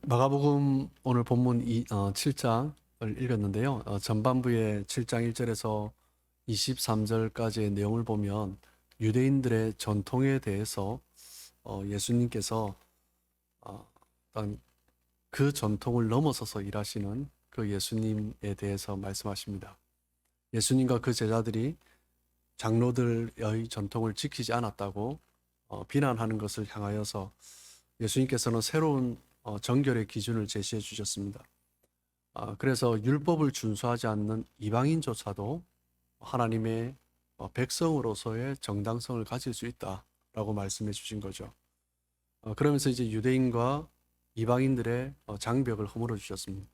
마가복음 오늘 본문 7장을 읽었는데요. 전반부의 7장 1절에서 23절까지의 내용을 보면 유대인들의 전통에 대해서 예수님께서 어떤 그 전통을 넘어서서 일하시는 그 예수님에 대해서 말씀하십니다. 예수님과 그 제자들이 장로들의 전통을 지키지 않았다고 비난하는 것을 향하여서 예수님께서는 새로운 정결의 기준을 제시해 주셨습니다. 그래서 율법을 준수하지 않는 이방인조차도 하나님의 백성으로서의 정당성을 가질 수 있다라고 말씀해 주신 거죠. 그러면서 이제 유대인과 이방인들의 장벽을 허물어 주셨습니다.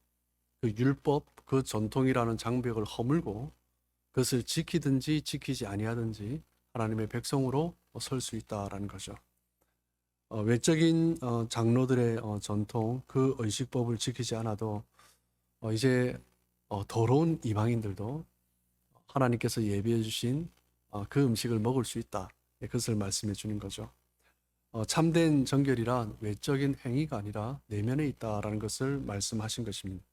그 율법, 그 전통이라는 장벽을 허물고 그것을 지키든지 지키지 아니하든지 하나님의 백성으로 설 수 있다라는 거죠. 외적인 장로들의 전통, 그 의식법을 지키지 않아도 이제 더러운 이방인들도 하나님께서 예비해 주신 그 음식을 먹을 수 있다. 그것을 말씀해 주는 거죠. 참된 정결이란 외적인 행위가 아니라 내면에 있다라는 것을 말씀하신 것입니다.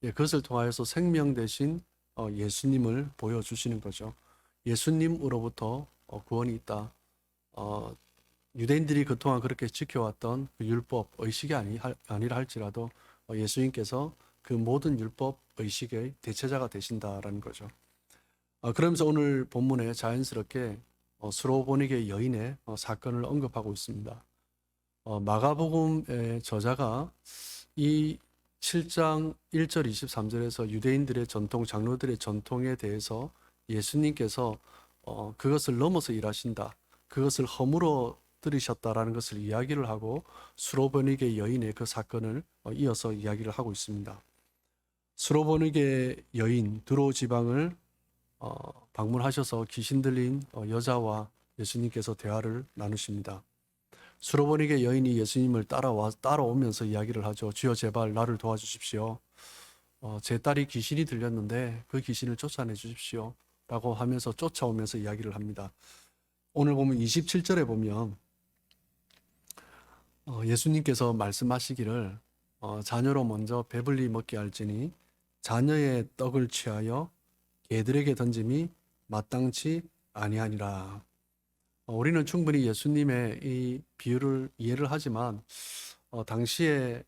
그것을 통하여서 생명 대신 예수님을 보여주시는 거죠. 예수님으로부터 구원이 있다. 유대인들이 그동안 그렇게 지켜왔던 그 율법, 의식이 아니라 할지라도 예수님께서 그 모든 율법, 의식의 대체자가 되신다라는 거죠. 그러면서 오늘 본문에 자연스럽게 수로보니게 여인의 사건을 언급하고 있습니다. 마가복음의 저자가 이 7장 1절 23절에서 유대인들의 전통, 장로들의 전통에 대해서 예수님께서 그것을 넘어서 일하신다. 그것을 허물어 들으셨다라는 것을 이야기를 하고 수로보니게 여인의 그 사건을 이어서 이야기를 하고 있습니다. 수로보니게 여인 두로 지방을 방문하셔서 귀신 들린 여자와 예수님께서 대화를 나누십니다. 수로보니게 여인이 예수님을 따라오면서 이야기를 하죠. 주여 제발 나를 도와주십시오. 제 딸이 귀신이 들렸는데 그 귀신을 쫓아내 주십시오. 라고 하면서 쫓아오면서 이야기를 합니다. 오늘 보면 27절에 보면 예수님께서 말씀하시기를 자녀로 먼저 배불리 먹게 할지니 자녀의 떡을 취하여 개들에게 던짐이 마땅치 아니하니라. 우리는 충분히 예수님의 이 비유를 이해를 하지만 당시에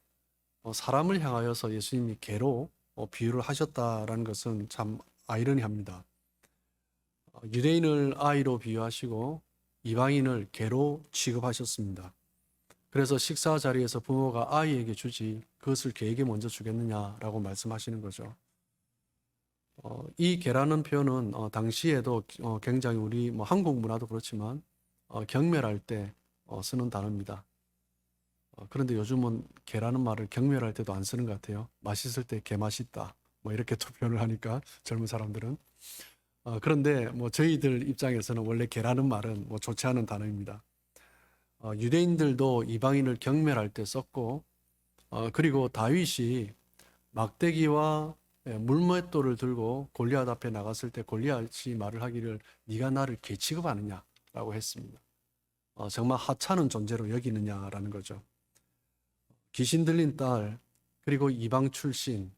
사람을 향하여서 예수님이 개로 비유를 하셨다라는 것은 참 아이러니합니다. 유대인을 아이로 비유하시고 이방인을 개로 취급하셨습니다. 그래서 식사 자리에서 부모가 아이에게 주지 그것을 개에게 먼저 주겠느냐라고 말씀하시는 거죠. 이 개라는 표현은 당시에도 굉장히 우리 한국 문화도 그렇지만 경멸할 때 쓰는 단어입니다. 그런데 요즘은 개라는 말을 경멸할 때도 안 쓰는 것 같아요. 맛있을 때 개 맛있다. 이렇게 또 표현을 하니까 젊은 사람들은. 그런데 저희들 입장에서는 원래 개라는 말은 좋지 않은 단어입니다. 유대인들도 이방인을 경멸할 때 썼고 그리고 다윗이 막대기와 물맷돌을 들고 골리앗 앞에 나갔을 때 골리앗이 말을 하기를 네가 나를 개 취급하느냐라고 했습니다. 정말 하찮은 존재로 여기느냐라는 거죠. 귀신 들린 딸, 그리고 이방 출신,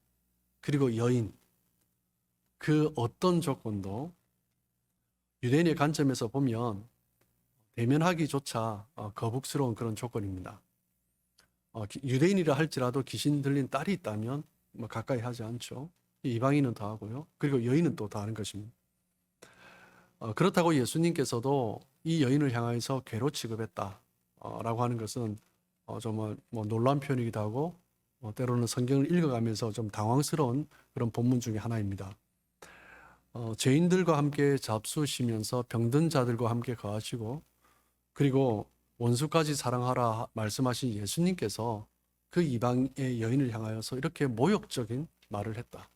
그리고 여인, 그 어떤 조건도 유대인의 관점에서 보면 대면하기조차 거북스러운 그런 조건입니다. 유대인이라 할지라도 귀신 들린 딸이 있다면 가까이 하지 않죠. 이방인은 다 하고요. 그리고 여인은 또 다 하는 것입니다. 그렇다고 예수님께서도 이 여인을 향해서 괴로 취급했다 라고 하는 것은 정말 놀라운 표현이기도 하고 때로는 성경을 읽어가면서 좀 당황스러운 그런 본문 중에 하나입니다. 죄인들과 함께 잡수시면서 병든 자들과 함께 거하시고 그리고 원수까지 사랑하라 말씀하신 예수님께서 그 이방의 여인을 향하여서 이렇게 모욕적인 말을 했다.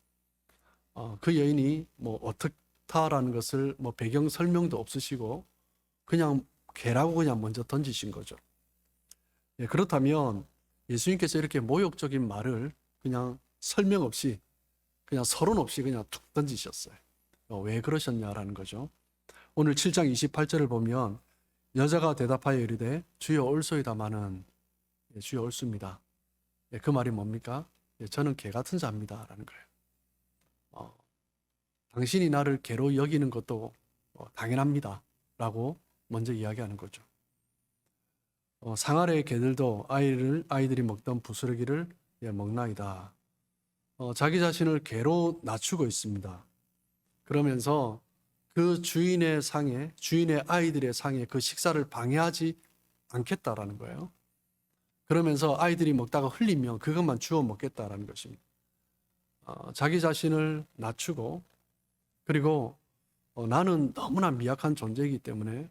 그 여인이 어떻다라는 것을 배경 설명도 없으시고 그냥 개라고 그냥 먼저 던지신 거죠. 그렇다면 예수님께서 이렇게 모욕적인 말을 그냥 설명 없이 그냥 서론 없이 그냥 툭 던지셨어요. 왜 그러셨냐라는 거죠. 오늘 7장 28절을 보면 여자가 대답하여 이르되 주여 올소이다마는 주여 올소입니다. 그 말이 뭡니까? 저는 개 같은 자입니다 라는 거예요. 당신이 나를 개로 여기는 것도 당연합니다 라고 먼저 이야기하는 거죠. 상아래의 개들도 아이들이 먹던 부스러기를 먹나이다. 자기 자신을 개로 낮추고 있습니다. 그러면서 그 주인의 아이들의 상에 그 식사를 방해하지 않겠다라는 거예요. 그러면서 아이들이 먹다가 흘리면 그것만 주워 먹겠다라는 것입니다. 자기 자신을 낮추고, 그리고 나는 너무나 미약한 존재이기 때문에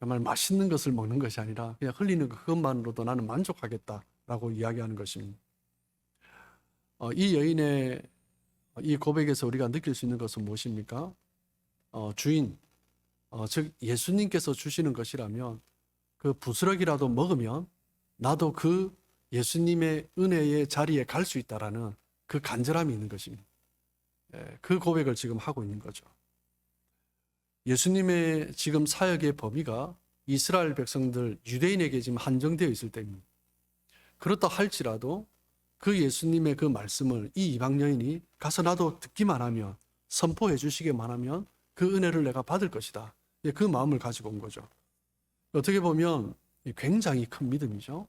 정말 맛있는 것을 먹는 것이 아니라 그냥 흘리는 그것만으로도 나는 만족하겠다라고 이야기하는 것입니다. 이 여인의 이 고백에서 우리가 느낄 수 있는 것은 무엇입니까? 주인, 즉 예수님께서 주시는 것이라면 그 부스러기라도 먹으면 나도 그 예수님의 은혜의 자리에 갈 수 있다라는 그 간절함이 있는 것입니다. 그 고백을 지금 하고 있는 거죠. 예수님의 지금 사역의 범위가 이스라엘 백성들, 유대인에게 지금 한정되어 있을 때입니다. 그렇다 할지라도 그 예수님의 그 말씀을 이 이방 여인이 가서 나도 듣기만 하면, 선포해 주시기만 하면 그 은혜를 내가 받을 것이다. 그 마음을 가지고 온 거죠. 어떻게 보면 굉장히 큰 믿음이죠.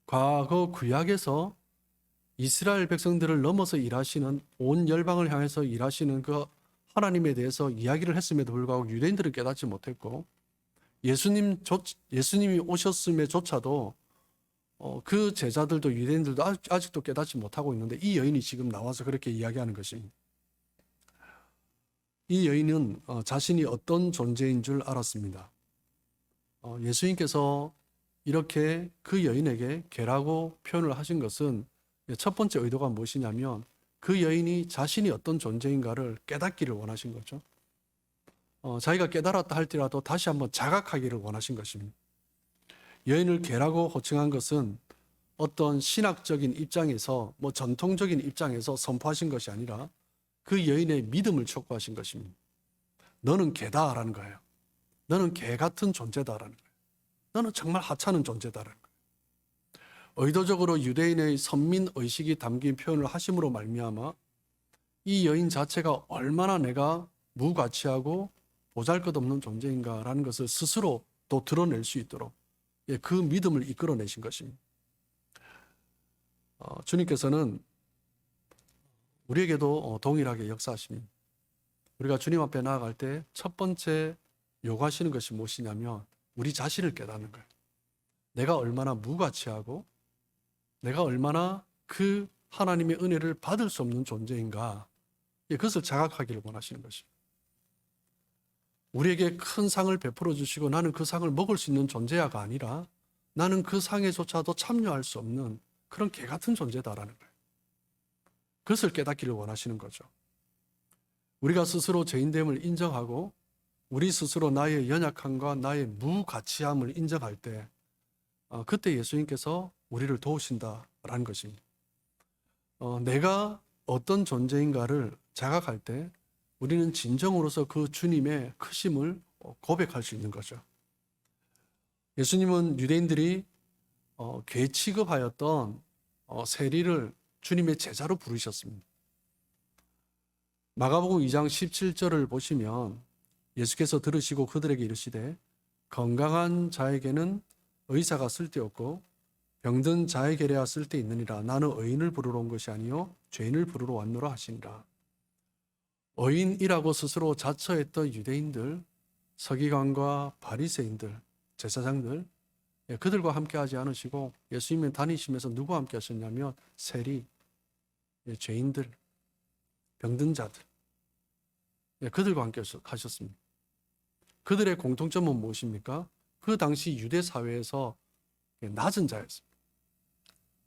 과거 구약에서 이스라엘 백성들을 넘어서 일하시는, 온 열방을 향해서 일하시는 그 하나님에 대해서 이야기를 했음에도 불구하고 유대인들은 깨닫지 못했고, 예수님이 오셨음에조차도 그 제자들도, 유대인들도 아직도 깨닫지 못하고 있는데, 이 여인이 지금 나와서 그렇게 이야기하는 것입니다. 이 여인은 자신이 어떤 존재인 줄 알았습니다. 예수님께서 이렇게 그 여인에게 개라고 표현을 하신 것은 첫 번째 의도가 무엇이냐면, 그 여인이 자신이 어떤 존재인가를 깨닫기를 원하신 거죠. 자기가 깨달았다 할지라도 다시 한번 자각하기를 원하신 것입니다. 여인을 개라고 호칭한 것은 어떤 신학적인 입장에서, 전통적인 입장에서 선포하신 것이 아니라 그 여인의 믿음을 촉구하신 것입니다. 너는 개다라는 거예요. 너는 개 같은 존재다라는 거예요. 너는 정말 하찮은 존재다라는 거예요. 의도적으로 유대인의 선민 의식이 담긴 표현을 하심으로 말미암아 이 여인 자체가 얼마나 내가 무가치하고 보잘것없는 존재인가라는 것을 스스로 또 드러낼 수 있도록 그 믿음을 이끌어내신 것입니다. 주님께서는 우리에게도 동일하게 역사하십니다. 우리가 주님 앞에 나아갈 때 첫 번째 요구하시는 것이 무엇이냐면 우리 자신을 깨닫는 거예요. 내가 얼마나 무가치하고 내가 얼마나 그 하나님의 은혜를 받을 수 없는 존재인가, 그것을 자각하기를 원하시는 것입니다. 우리에게 큰 상을 베풀어 주시고 나는 그 상을 먹을 수 있는 존재야가 아니라 나는 그 상에조차도 참여할 수 없는 그런 개 같은 존재다라는 거예요. 그것을 깨닫기를 원하시는 거죠. 우리가 스스로 죄인됨을 인정하고 우리 스스로 나의 연약함과 나의 무가치함을 인정할 때 그때 예수님께서 우리를 도우신다라는 것입니다. 내가 어떤 존재인가를 자각할 때 우리는 진정으로서 그 주님의 크심을 고백할 수 있는 거죠. 예수님은 유대인들이 개 취급하였던 세리를 주님의 제자로 부르셨습니다. 마가복음 2장 17절을 보시면 예수께서 들으시고 그들에게 이르시되 건강한 자에게는 의사가 쓸데없고 병든 자에게래야 쓸데있느니라. 나는 의인을 부르러 온 것이 아니요 죄인을 부르러 왔노라 하시니라. 의인이라고 스스로 자처했던 유대인들, 서기관과 바리새인들, 제사장들, 그들과 함께 하지 않으시고 예수님이 다니시면서 누구와 함께 하셨냐면 세리, 죄인들, 병든 자들, 그들과 함께 하셨습니다. 그들의 공통점은 무엇입니까? 그 당시 유대 사회에서 낮은 자였습니다.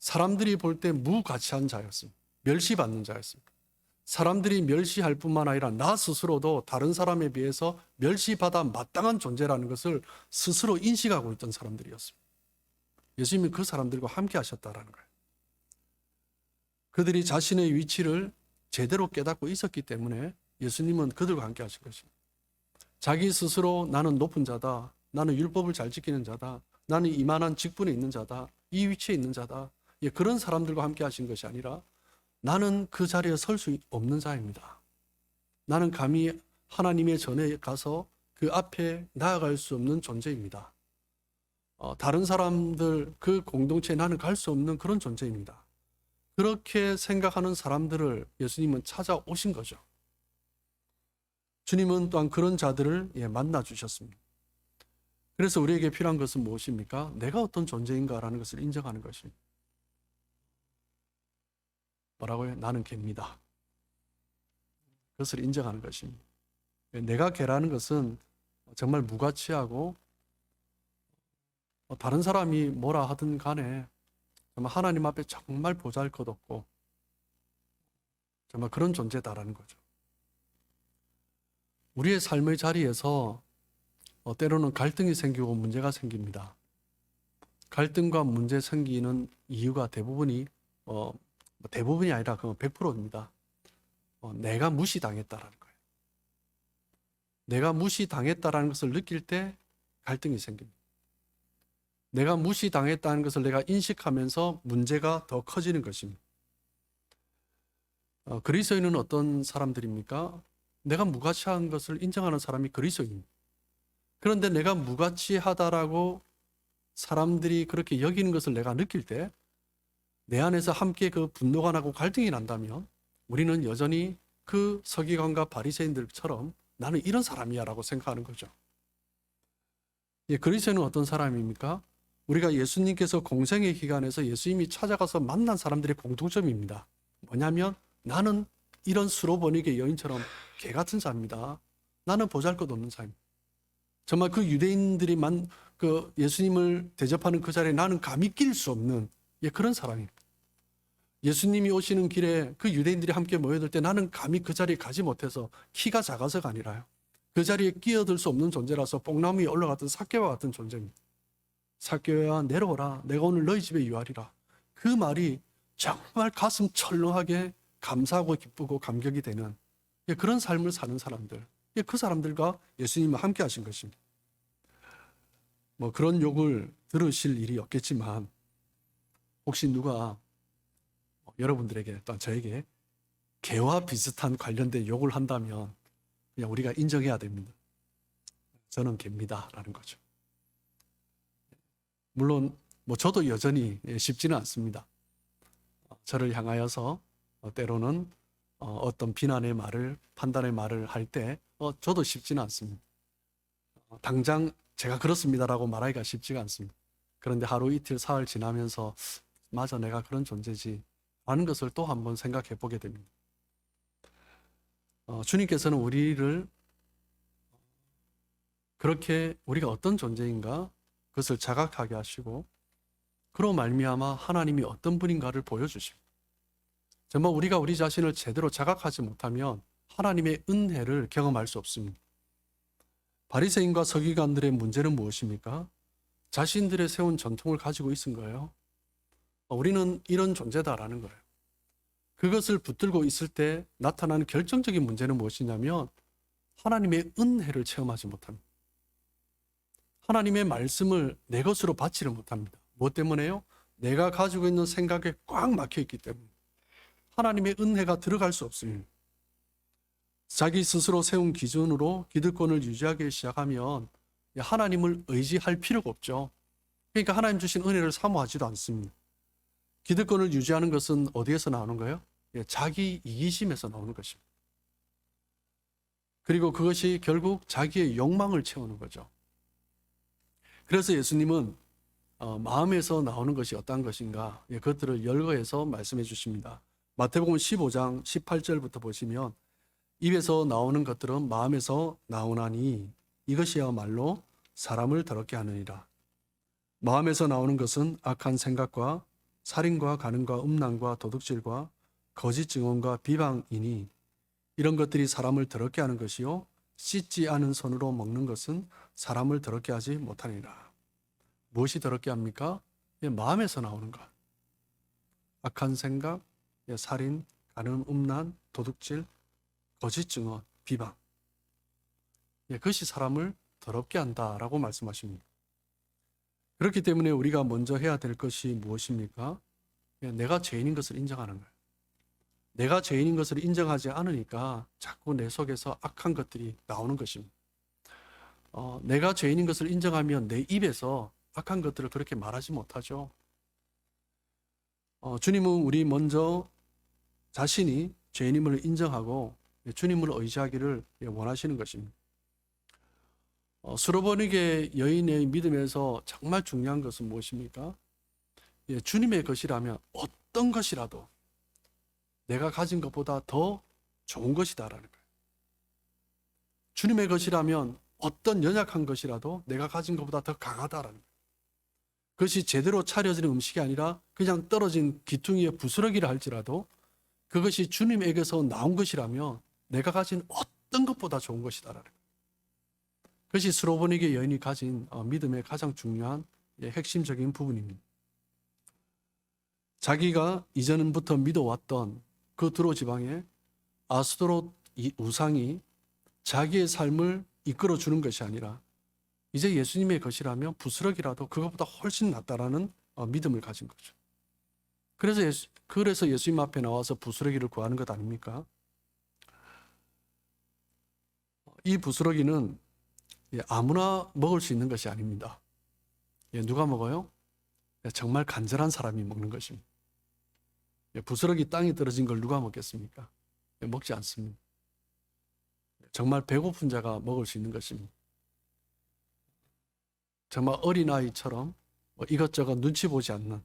사람들이 볼 때 무가치한 자였습니다. 멸시받는 자였습니다. 사람들이 멸시할 뿐만 아니라 나 스스로도 다른 사람에 비해서 멸시받아 마땅한 존재라는 것을 스스로 인식하고 있던 사람들이었습니다. 예수님이 그 사람들과 함께 하셨다라는 거예요. 그들이 자신의 위치를 제대로 깨닫고 있었기 때문에 예수님은 그들과 함께 하신 것입니다. 자기 스스로 나는 높은 자다, 나는 율법을 잘 지키는 자다, 나는 이만한 직분에 있는 자다, 이 위치에 있는 자다, 예, 그런 사람들과 함께 하신 것이 아니라 나는 그 자리에 설 수 없는 자입니다. 나는 감히 하나님의 전에 가서 그 앞에 나아갈 수 없는 존재입니다. 다른 사람들 그 공동체에 나는 갈 수 없는 그런 존재입니다. 그렇게 생각하는 사람들을 예수님은 찾아오신 거죠. 주님은 또한 그런 자들을 만나 주셨습니다. 그래서 우리에게 필요한 것은 무엇입니까? 내가 어떤 존재인가라는 것을 인정하는 것입니다. 뭐라고요? 나는 개입니다. 그것을 인정하는 것입니다. 내가 개라는 것은 정말 무가치하고 다른 사람이 뭐라 하든 간에 정말 하나님 앞에 정말 보잘것없고 정말 그런 존재다라는 거죠. 우리의 삶의 자리에서 때로는 갈등이 생기고 문제가 생깁니다. 갈등과 문제 생기는 이유가 대부분이 아니라 100%입니다. 내가 무시당했다라는 거예요. 내가 무시당했다라는 것을 느낄 때 갈등이 생깁니다. 내가 무시당했다는 것을 내가 인식하면서 문제가 더 커지는 것입니다. 그리스도인은 어떤 사람들입니까? 내가 무가치한 것을 인정하는 사람이 그리스도인입니다. 그런데 내가 무가치하다라고 사람들이 그렇게 여기는 것을 내가 느낄 때 내 안에서 함께 그 분노가 나고 갈등이 난다면 우리는 여전히 그 서기관과 바리새인들처럼 나는 이런 사람이야 라고 생각하는 거죠. 그리스도인은 어떤 사람입니까? 우리가 예수님께서 공생의 기간에서 예수님이 찾아가서 만난 사람들의 공통점입니다. 뭐냐면 나는 이런 수로보니게 여인처럼 개 같은 자입니다. 나는 보잘것없는 자입니다. 정말 그 유대인들이 그 예수님을 대접하는 그 자리에 나는 감히 낄 수 없는 그런 사람입니다. 예수님이 오시는 길에 그 유대인들이 함께 모여들 때 나는 감히 그 자리에 가지 못해서 키가 작아서가 아니라요. 그 자리에 끼어들 수 없는 존재라서 뽕나무 위에 올라갔던 삭개와 같은 존재입니다. 삭개야 내려오라. 내가 오늘 너희 집에 유하리라. 그 말이 정말 가슴 철렁하게 감사하고 기쁘고 감격이 되는 그런 삶을 사는 사람들. 그 사람들과 예수님은 함께 하신 것입니다. 그런 욕을 들으실 일이 없겠지만 혹시 누가 여러분들에게 또한 저에게 개와 비슷한 관련된 욕을 한다면 그냥 우리가 인정해야 됩니다. 저는 개입니다 라는 거죠. 물론 저도 여전히 쉽지는 않습니다. 저를 향하여서 때로는 어떤 비난의 말을 판단의 말을 할 때 저도 쉽지는 않습니다. 당장 제가 그렇습니다라고 말하기가 쉽지가 않습니다. 그런데 하루 이틀 사흘 지나면서 맞아 내가 그런 존재지 라는 것을 또 한번 생각해 보게 됩니다. 주님께서는 우리를 그렇게 우리가 어떤 존재인가 그것을 자각하게 하시고 그로 말미암아 하나님이 어떤 분인가를 보여주십니다. 정말 우리가 우리 자신을 제대로 자각하지 못하면 하나님의 은혜를 경험할 수 없습니다. 바리새인과 서기관들의 문제는 무엇입니까? 자신들의 세운 전통을 가지고 있은 거예요. 우리는 이런 존재다라는 거예요. 그것을 붙들고 있을 때 나타나는 결정적인 문제는 무엇이냐면 하나님의 은혜를 체험하지 못합니다. 하나님의 말씀을 내 것으로 받지를 못합니다. 무엇 때문에요? 내가 가지고 있는 생각에 꽉 막혀 있기 때문에 하나님의 은혜가 들어갈 수 없습니다. 자기 스스로 세운 기준으로 기득권을 유지하기 시작하면 하나님을 의지할 필요가 없죠. 그러니까 하나님 주신 은혜를 사모하지도 않습니다. 기득권을 유지하는 것은 어디에서 나오는 거예요? 자기 이기심에서 나오는 것입니다. 그리고 그것이 결국 자기의 욕망을 채우는 거죠. 그래서 예수님은 마음에서 나오는 것이 어떤 것인가 그것들을 열거해서 말씀해 주십니다. 마태복음 15장 18절부터 보시면 입에서 나오는 것들은 마음에서 나오나니 이것이야말로 사람을 더럽게 하느니라. 마음에서 나오는 것은 악한 생각과 살인과 간음과 음란과 도둑질과 거짓 증언과 비방이니 이런 것들이 사람을 더럽게 하는 것이요 씻지 않은 손으로 먹는 것은 사람을 더럽게 하지 못하니라. 무엇이 더럽게 합니까? 마음에서 나오는 것. 악한 생각, 살인, 간음, 음란, 도둑질, 거짓 증언, 비방. 그것이 사람을 더럽게 한다라고 말씀하십니다. 그렇기 때문에 우리가 먼저 해야 될 것이 무엇입니까? 내가 죄인인 것을 인정하는 거예요. 내가 죄인인 것을 인정하지 않으니까 자꾸 내 속에서 악한 것들이 나오는 것입니다. 내가 죄인인 것을 인정하면 내 입에서 악한 것들을 그렇게 말하지 못하죠. 주님은 우리 먼저 자신이 죄인임을 인정하고 주님을 의지하기를 원하시는 것입니다. 수로보니게 여인의 믿음에서 정말 중요한 것은 무엇입니까? 주님의 것이라면 어떤 것이라도 내가 가진 것보다 더 좋은 것이다라는 거예요. 주님의 것이라면 어떤 연약한 것이라도 내가 가진 것보다 더 강하다라는 거예요. 그것이 제대로 차려진 음식이 아니라 그냥 떨어진 기퉁이의 부스러기라 할지라도 그것이 주님에게서 나온 것이라면 내가 가진 어떤 것보다 좋은 것이다라는 거예요. 그것이 수로보니게 여인이 가진 믿음의 가장 중요한 핵심적인 부분입니다. 자기가 이전부터 믿어왔던 그 두로 지방의 아스도롯 우상이 자기의 삶을 이끌어주는 것이 아니라 이제 예수님의 것이라면 부스러기라도 그것보다 훨씬 낫다라는 믿음을 가진 거죠. 그래서 예수님 앞에 나와서 부스러기를 구하는 것 아닙니까? 이 부스러기는 아무나 먹을 수 있는 것이 아닙니다. 누가 먹어요? 정말 간절한 사람이 먹는 것입니다. 부스러기 땅에 떨어진 걸 누가 먹겠습니까? 먹지 않습니다. 정말 배고픈 자가 먹을 수 있는 것입니다. 정말 어린아이처럼 이것저것 눈치 보지 않는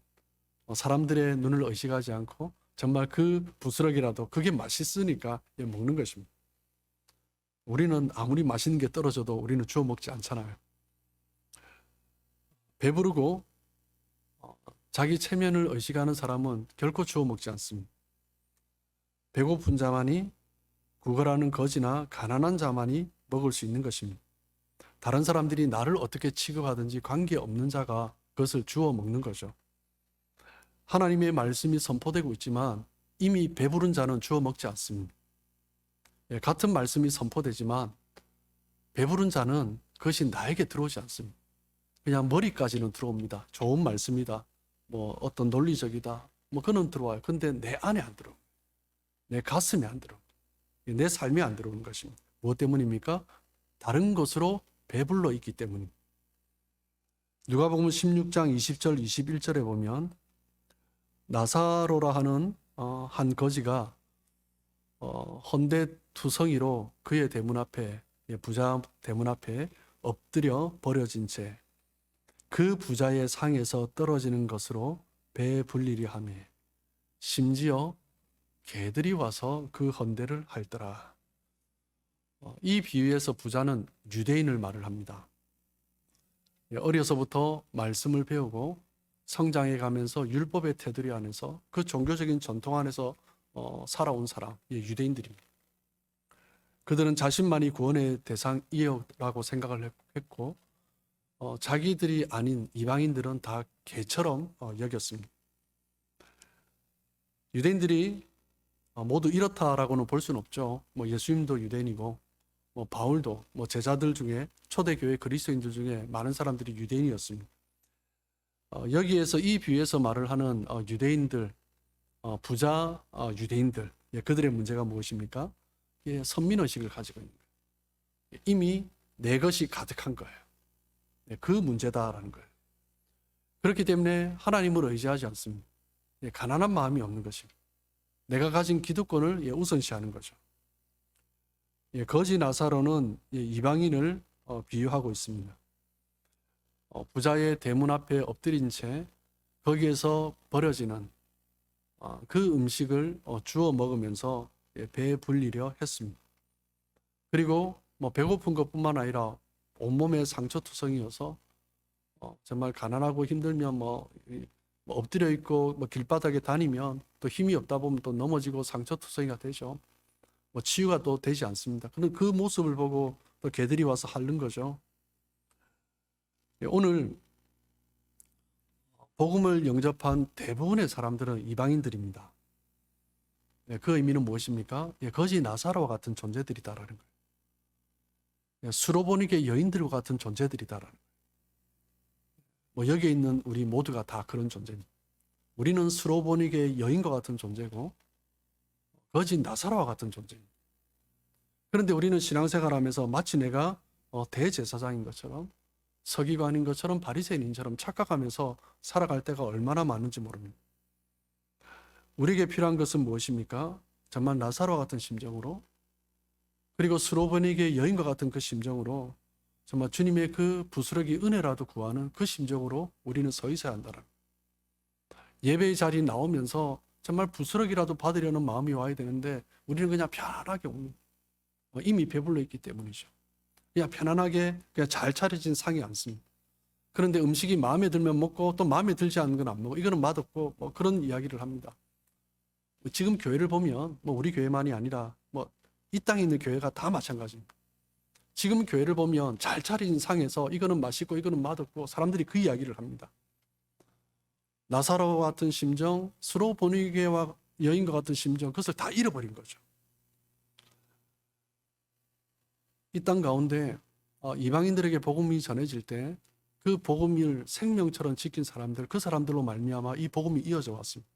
사람들의 눈을 의식하지 않고 정말 그 부스러기라도 그게 맛있으니까 먹는 것입니다. 우리는 아무리 맛있는 게 떨어져도 우리는 주워 먹지 않잖아요. 배부르고 자기 체면을 의식하는 사람은 결코 주워 먹지 않습니다. 배고픈 자만이 구걸하는 거지나 가난한 자만이 먹을 수 있는 것입니다. 다른 사람들이 나를 어떻게 취급하든지 관계없는 자가 그것을 주워 먹는 거죠. 하나님의 말씀이 선포되고 있지만 이미 배부른 자는 주워 먹지 않습니다. 같은 말씀이 선포되지만 배부른 자는 그것이 나에게 들어오지 않습니다. 그냥 머리까지는 들어옵니다. 좋은 말씀이다. 어떤 논리적이다. 그는 들어와요. 근데 내 안에 안 들어옵니다. 내 가슴에 안 들어옵니다. 내 삶에 안 들어오는 것입니다. 무엇 때문입니까? 다른 것으로 배불러 있기 때문입니다. 누가복음 16장 20절 21절에 보면 나사로라 하는 한 거지가 헌데투성이로 그의 대문 앞에 부자 대문 앞에 엎드려 버려진 채 그 부자의 상에서 떨어지는 것으로 배불리려 하며 심지어 개들이 와서 그 헌데를 핥더라. 이 비유에서 부자는 유대인을 말을 합니다. 어려서부터 말씀을 배우고 성장해 가면서 율법의 테두리 안에서 그 종교적인 전통 안에서 살아온 사람, 유대인들입니다. 그들은 자신만이 구원의 대상이라고 생각을 했고 자기들이 아닌 이방인들은 다 개처럼 여겼습니다. 유대인들이 모두 이렇다라고는 볼 수는 없죠. 예수님도 유대인이고 바울도 제자들 중에 초대교회 그리스도인들 중에 많은 사람들이 유대인이었습니다. 여기에서 이 비유에서 말을 하는 유대인들, 부자 유대인들, 그들의 문제가 무엇입니까? 선민의식을 가지고 있는 거예요. 이미 내 것이 가득한 거예요. 그 문제다라는 거예요. 그렇기 때문에 하나님을 의지하지 않습니다. 가난한 마음이 없는 것입니다. 내가 가진 기득권을 우선시하는 거죠. 거지 나사로는 이방인을 비유하고 있습니다. 부자의 대문 앞에 엎드린 채 거기에서 버려지는 그 음식을 주워 먹으면서 배에 불리려 했습니다. 그리고 배고픈 것뿐만 아니라 온몸에 상처투성이어서 정말 가난하고 힘들면 엎드려 있고 길바닥에 다니면 또 힘이 없다 보면 또 넘어지고 상처투성이가 되죠. 치유가 또 되지 않습니다. 근데 그 모습을 보고 또 개들이 와서 핥는 거죠. 오늘 복음을 영접한 대부분의 사람들은 이방인들입니다. 그 의미는 무엇입니까? 거지 나사로와 같은 존재들이다라는 거예요. 수로보니게 여인들과 같은 존재들이다라는 거예요. 여기에 있는 우리 모두가 다 그런 존재입니다. 우리는 스로보닉의 여인과 같은 존재고 거짓 나사로와 같은 존재입니다. 그런데 우리는 신앙생활하면서 마치 내가 대제사장인 것처럼 서기관인 것처럼 바리새인인처럼 착각하면서 살아갈 때가 얼마나 많은지 모릅니다. 우리에게 필요한 것은 무엇입니까? 정말 나사로와 같은 심정으로, 그리고 스로보닉의 여인과 같은 그 심정으로 정말 주님의 그 부스러기 은혜라도 구하는 그 심정으로 우리는 서 있어야 한다는, 예배의 자리에 나오면서 정말 부스러기라도 받으려는 마음이 와야 되는데 우리는 그냥 편안하게 옵니다. 이미 배불러 있기 때문이죠. 그냥 편안하게 그냥 잘 차려진 상이 않습니다. 그런데 음식이 마음에 들면 먹고 또 마음에 들지 않는 건 안 먹고, 이거는 맛없고 그런 이야기를 합니다. 지금 교회를 보면 우리 교회만이 아니라 이 땅에 있는 교회가 다 마찬가지입니다. 지금 교회를 보면 잘 차린 상에서 이거는 맛있고 이거는 맛없고 사람들이 그 이야기를 합니다. 나사로와 같은 심정, 스로보니게와 여인과 같은 심정, 그것을 다 잃어버린 거죠. 이 땅 가운데 이방인들에게 복음이 전해질 때 그 복음을 생명처럼 지킨 사람들, 그 사람들로 말미암아 이 복음이 이어져 왔습니다.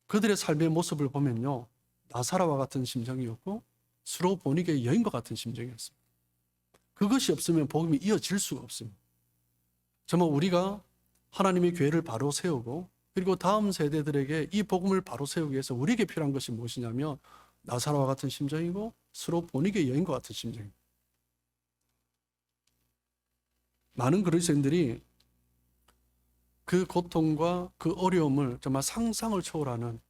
그들의 삶의 모습을 보면요, 나사로와 같은 심정이었고 스로보니게의 여인과 같은 심정이었습니다. 그것이 없으면 복음이 이어질 수가 없습니다. 정말 우리가 하나님의 교회를 바로 세우고 그리고 다음 세대들에게 이 복음을 바로 세우기 위해서 우리에게 필요한 것이 무엇이냐면 나사로와 같은 심정이고 스로보니게의 여인과 같은 심정입니다. 많은 그리스도인들이 그 고통과 그 어려움을 정말 상상을 초월하는,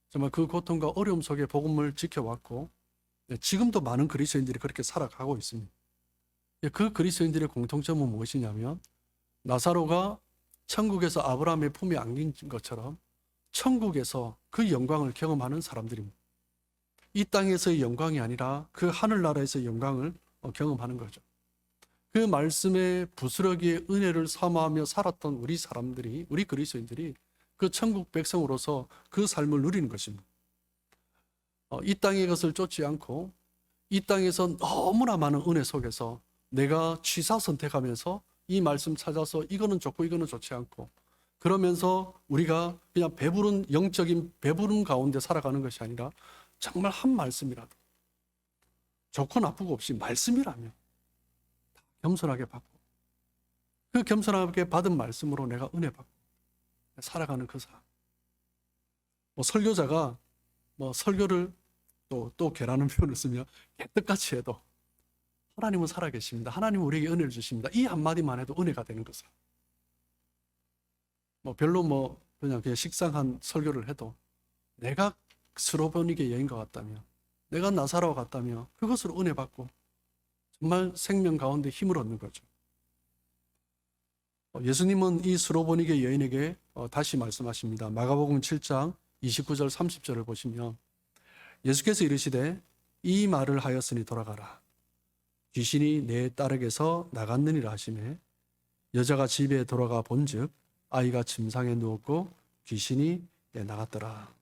정말 그 고통과 어려움 속에 복음을 지켜왔고 지금도 많은 그리스도인들이 그렇게 살아가고 있습니다. 그 그리스도인들의 공통점은 무엇이냐면 나사로가 천국에서 아브라함의 품에 안긴 것처럼 천국에서 그 영광을 경험하는 사람들입니다. 이 땅에서의 영광이 아니라 그 하늘나라에서의 영광을 경험하는 거죠. 그 말씀의 부스러기의 은혜를 사모하며 살았던 우리 사람들이, 우리 그리스도인들이 그 천국 백성으로서 그 삶을 누리는 것입니다. 이 땅의 것을 쫓지 않고 이 땅에서 너무나 많은 은혜 속에서 내가 취사 선택하면서 이 말씀 찾아서 이거는 좋고 이거는 좋지 않고, 그러면서 우리가 그냥 배부른 영적인 배부른 가운데 살아가는 것이 아니라 정말 한 말씀이라도 좋고 나쁘고 없이 말씀이라면 겸손하게 받고 그 겸손하게 받은 말씀으로 내가 은혜 받고 살아가는 그 삶. 설교자가 설교를 또 개라는 표현을 쓰며 개떡같이 해도 하나님은 살아계십니다. 하나님은 우리에게 은혜를 주십니다. 이 한마디만 해도 은혜가 되는 것을. 별로 그냥 식상한 설교를 해도 내가 스로보니게 여인과 같다며, 내가 나사로와 같다며 그것으로 은혜 받고 정말 생명 가운데 힘을 얻는 거죠. 예수님은 이 스로보니게 여인에게 다시 말씀하십니다. 마가복음 7장 29절 30절을 보시면 예수께서 이르시되 이 말을 하였으니 돌아가라. 귀신이 내 딸에게서 나갔느니라 하시매 여자가 집에 돌아가 본즉 아이가 침상에 누웠고 귀신이 나갔더라.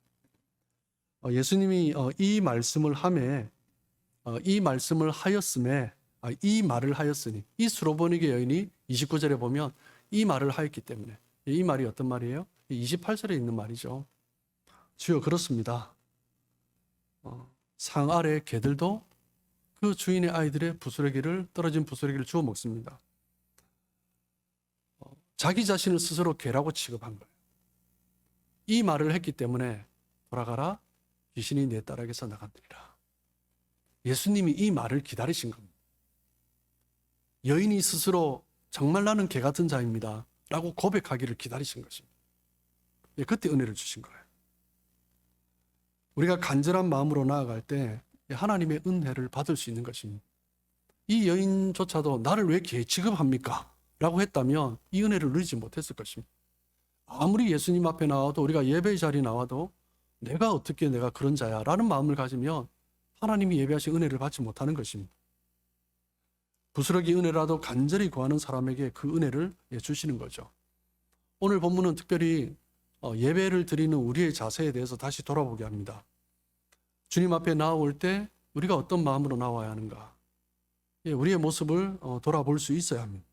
예수님이 이 말씀을 하매 이 말씀을 하였음에 이 말을 하였으니, 이 스로보니게 여인이 29절에 보면 이 말을 하였기 때문에, 이 말이 어떤 말이에요? 28절에 있는 말이죠. 주여 그렇습니다. 상 아래 개들도 그 주인의 아이들의 떨어진 부스러기를 주워 먹습니다. 자기 자신을 스스로 개라고 취급한 거예요. 이 말을 했기 때문에 돌아가라, 귀신이 내 딸에게서 나갔느니라. 예수님이 이 말을 기다리신 겁니다. 여인이 스스로 정말 나는 개 같은 자입니다 라고 고백하기를 기다리신 것입니다. 그때 은혜를 주신 거예요. 우리가 간절한 마음으로 나아갈 때 하나님의 은혜를 받을 수 있는 것입니다. 이 여인조차도 나를 왜 개 취급합니까? 라고 했다면 이 은혜를 누리지 못했을 것입니다. 아무리 예수님 앞에 나와도, 우리가 예배의 자리에 나와도 내가 어떻게 내가 그런 자야 라는 마음을 가지면 하나님이 예배하신 은혜를 받지 못하는 것입니다. 부스러기 은혜라도 간절히 구하는 사람에게 그 은혜를 주시는 거죠. 오늘 본문은 특별히 예배를 드리는 우리의 자세에 대해서 다시 돌아보게 합니다. 주님 앞에 나올 때 우리가 어떤 마음으로 나와야 하는가, 우리의 모습을 돌아볼 수 있어야 합니다.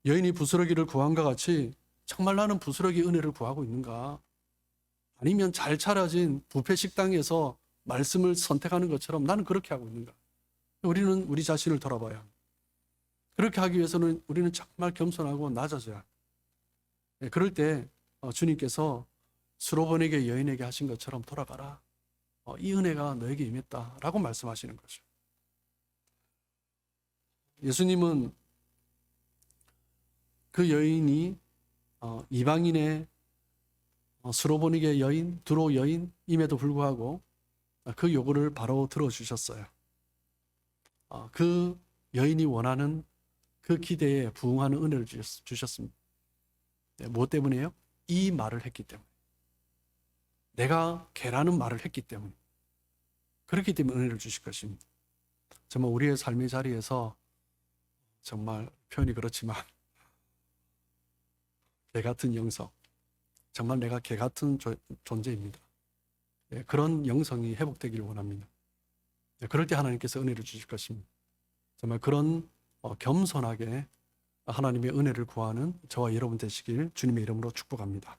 여인이 부스러기를 구한과 같이 정말 나는 부스러기 은혜를 구하고 있는가? 아니면 잘 차려진 뷔페 식당에서 말씀을 선택하는 것처럼 나는 그렇게 하고 있는가? 우리는 우리 자신을 돌아봐야 합니다. 그렇게 하기 위해서는 우리는 정말 겸손하고 낮아져야 합니다. 그럴 때 주님께서 수로보니게 여인에게 하신 것처럼 돌아가라. 이 은혜가 너에게 임했다라고 말씀하시는 거죠. 예수님은 그 여인이 이방인의 수로보니게 여인, 두로 여인임에도 불구하고 그 요구를 바로 들어주셨어요. 그 여인이 원하는 그 기대에 부응하는 은혜를 주셨습니다. 무엇 때문에요? 이 말을 했기 때문에. 내가 개라는 말을 했기 때문에. 그렇기 때문에 은혜를 주실 것입니다. 정말 우리의 삶의 자리에서 정말 표현이 그렇지만 개 같은 영성, 정말 내가 개 같은 존재입니다. 그런 영성이 회복되기를 원합니다. 그럴 때 하나님께서 은혜를 주실 것입니다. 정말 그런 겸손하게 하나님의 은혜를 구하는 저와 여러분 되시길 주님의 이름으로 축복합니다.